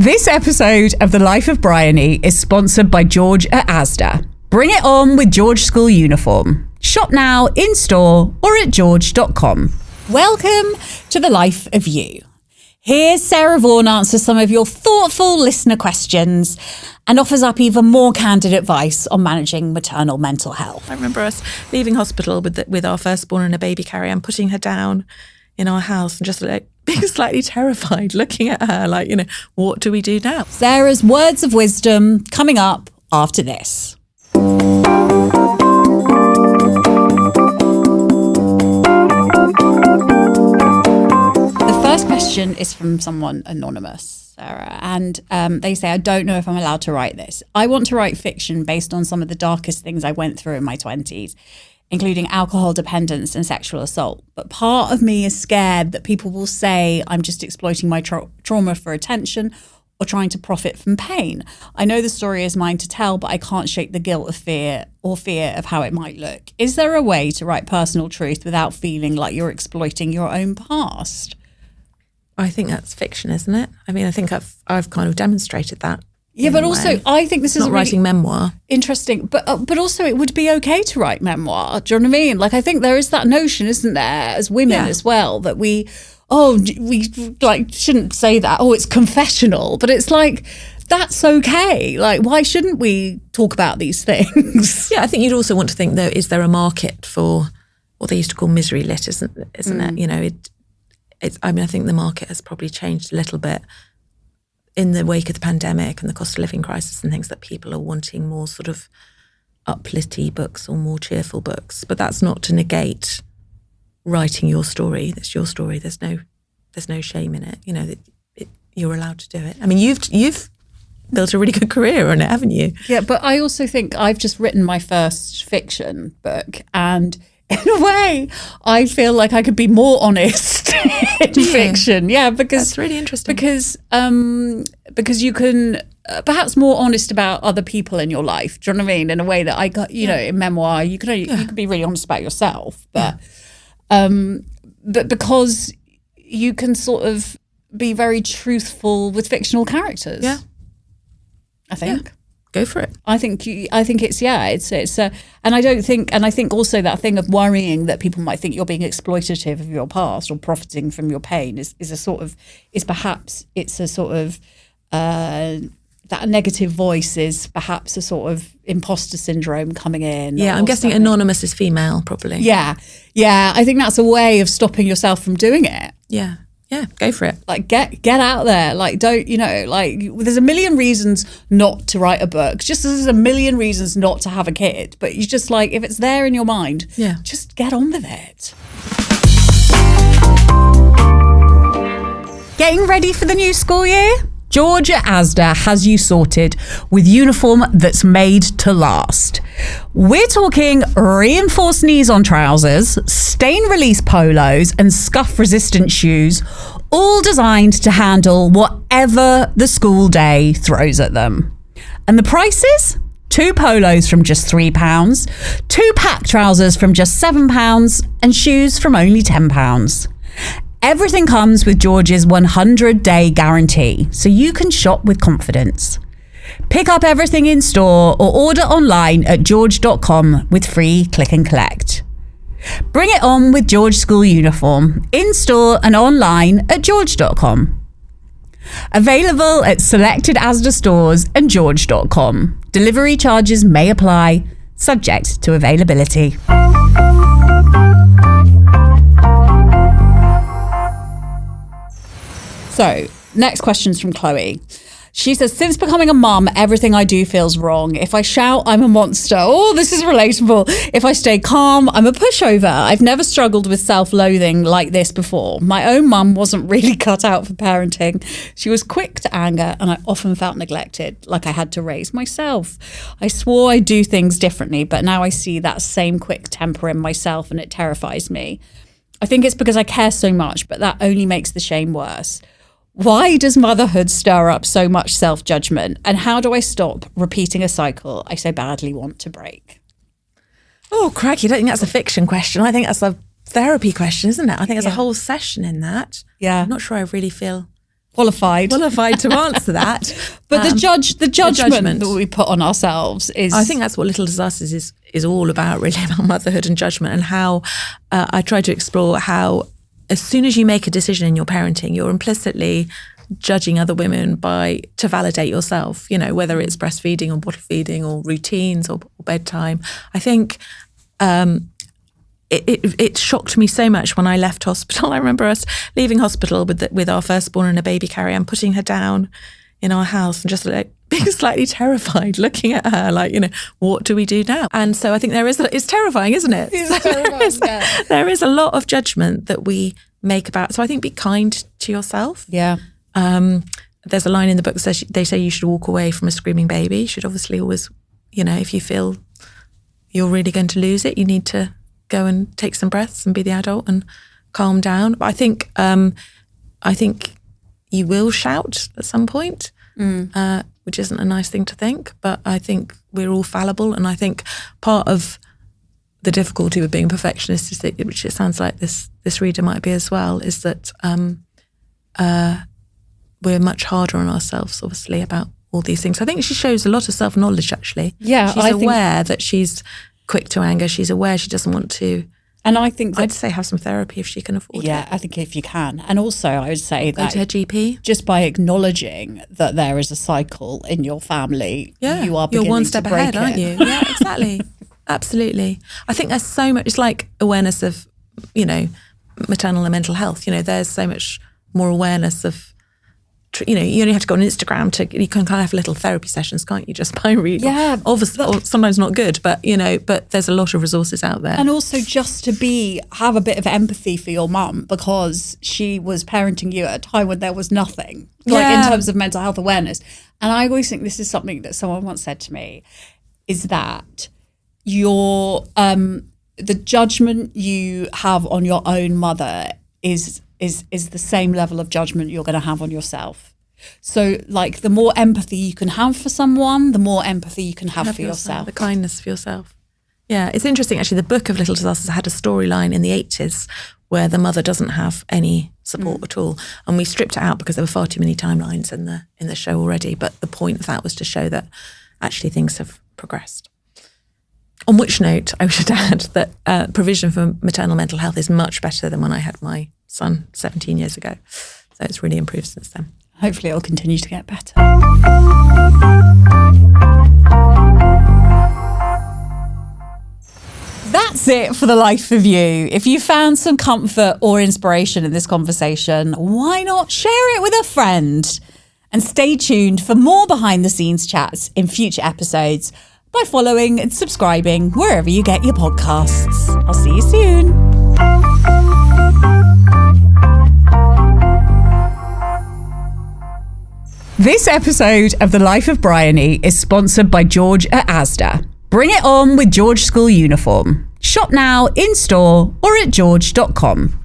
This episode of The Life of Bryony is sponsored by George at Asda. Bring it on with George School Uniform. Shop now, in-store or at george.com. Welcome to The Life of You. Here's Sarah Vaughan answers some of your thoughtful listener questions and offers up even more candid advice on managing maternal mental health. I remember us leaving hospital with our firstborn in a baby carrier and putting her down in our house and just like being slightly terrified, looking at her like, what do we do now? Sarah's words of wisdom coming up after this. First question is from someone anonymous, Sarah, and they say, I don't know if I'm allowed to write this. I want to write fiction based on some of the darkest things I went through in my 20s, including alcohol dependence and sexual assault. But part of me is scared that people will say I'm just exploiting my trauma for attention or trying to profit from pain. I know the story is mine to tell, but I can't shake the guilt of fear of how it might look. Is there a way to write personal truth without feeling like you're exploiting your own past? I think that's fiction, isn't it? I mean, I think I've kind of demonstrated that. Yeah, but also I think this is not writing memoir. Interesting, but also it would be okay to write memoir. Do you know what I mean? Like, I think there is that notion, isn't there, as women as well, that we like shouldn't say that. Oh, it's confessional, but it's like that's okay. Like, why shouldn't we talk about these things? Yeah, I think you'd also want to think though, is there a market for what they used to call misery lit? Isn't it? I think the market has probably changed a little bit in the wake of the pandemic and the cost of living crisis and things, that people are wanting more sort of uplifty books or more cheerful books. But that's not to negate writing your story. That's your story. There's no shame in it. You're allowed to do it. I mean, you've built a really good career on it, haven't you? Yeah, but I also think I've just written my first fiction book, and in a way, I feel like I could be more honest in fiction. Yeah, because that's really interesting. Because you can perhaps more honest about other people in your life. Do you know what I mean? In a way that I got, in memoir, you can be really honest about yourself, but because you can sort of be very truthful with fictional characters. Yeah, I think. Yeah. Go for it. I think it's and I think also that thing of worrying that people might think you're being exploitative of your past or profiting from your pain is perhaps that negative voice is perhaps a sort of imposter syndrome coming in. Yeah, I'm guessing anonymous is female, probably. Yeah. I think that's a way of stopping yourself from doing it. Yeah. Yeah, go for it. Like, get out there. Like, don't, there's a million reasons not to write a book, just as there's a million reasons not to have a kid. But you just if it's there in your mind, just get on with it. Getting ready for the new school year? George at Asda has you sorted with uniform that's made to last. We're talking reinforced knees on trousers, stain release polos and scuff resistant shoes, all designed to handle whatever the school day throws at them. And the prices? 2 polos from just £3, 2 pack trousers from just £7 and shoes from only £10. Everything comes with George's 100-day guarantee, so you can shop with confidence. Pick up everything in store or order online at george.com with free click and collect. Bring it on with George School Uniform, in store and online at george.com. Available at selected Asda stores and george.com. Delivery charges may apply, subject to availability. So, next question's from Chloe. She says, since becoming a mum, everything I do feels wrong. If I shout, I'm a monster. Oh, this is relatable. If I stay calm, I'm a pushover. I've never struggled with self-loathing like this before. My own mum wasn't really cut out for parenting. She was quick to anger, and I often felt neglected, like I had to raise myself. I swore I'd do things differently, but now I see that same quick temper in myself, and it terrifies me. I think it's because I care so much, but that only makes the shame worse. Why does motherhood stir up so much self-judgment? And how do I stop repeating a cycle I so badly want to break? Oh, crikey, I don't think that's a fiction question. I think that's a therapy question, isn't it? I think there's a whole session in that. Yeah. I'm not sure I really feel qualified to answer that. But the judgment that we put on ourselves is... I think that's what Little Disasters is all about, really, about motherhood and judgment, and how I try to explore how as soon as you make a decision in your parenting, you're implicitly judging other women to validate yourself, whether it's breastfeeding or bottle feeding or routines or bedtime. I think it shocked me so much when I left hospital. I remember us leaving hospital with our firstborn in a baby carrier and putting her down in our house and just like being slightly terrified, looking at her like, what do we do now? And so I think it's terrifying, isn't it? It's terrifying, There is a lot of judgment that we make about. So I think be kind to yourself. Yeah. There's a line in the book that says they say you should walk away from a screaming baby. You should obviously always, if you feel you're really going to lose it, you need to go and take some breaths and be the adult and calm down. But I think you will shout at some point, which isn't a nice thing to think. But I think we're all fallible, and I think part of the difficulty with being a perfectionist is that, which it sounds like this reader might be as well, is that we're much harder on ourselves, obviously, about all these things. I think she shows a lot of self-knowledge, actually. Yeah, she's aware that she's quick to anger. She's aware she doesn't want to. And I think I'd say have some therapy if she can afford it. Yeah, I think if you can. And also I would say Go that to her GP. just by acknowledging that there is a cycle in your family, you are beginning you're one step to break ahead, aren't you? Yeah, exactly. Absolutely. I think there's so much, it's like awareness of, maternal and mental health. There's so much more awareness of, you only have to go on Instagram you can kind of have little therapy sessions, can't you? Just by reading. Yeah. Obviously, or sometimes not good, but, but there's a lot of resources out there. And also just to have a bit of empathy for your mum, because she was parenting you at a time when there was nothing, in terms of mental health awareness. And I always think this is something that someone once said to me, is that your the judgment you have on your own mother is the same level of judgment you're going to have on yourself. So like the more empathy you can have for someone, the more empathy you can have for yourself. The kindness for yourself. Yeah, it's interesting actually. The book of Little Disasters had a storyline in the 80s where the mother doesn't have any support at all, and we stripped it out because there were far too many timelines in the show already. But the point of that was to show that actually things have progressed. On which note, I should add that provision for maternal mental health is much better than when I had my son 17 years ago. So it's really improved since then. Hopefully it'll continue to get better. That's it for The Life of You. If you found some comfort or inspiration in this conversation, why not share it with a friend? And stay tuned for more behind the scenes chats in future episodes by following and subscribing wherever you get your podcasts. I'll see you soon. This episode of The Life of Bryony is sponsored by George at Asda. Bring it on with George School Uniform. Shop now in store or at george.com.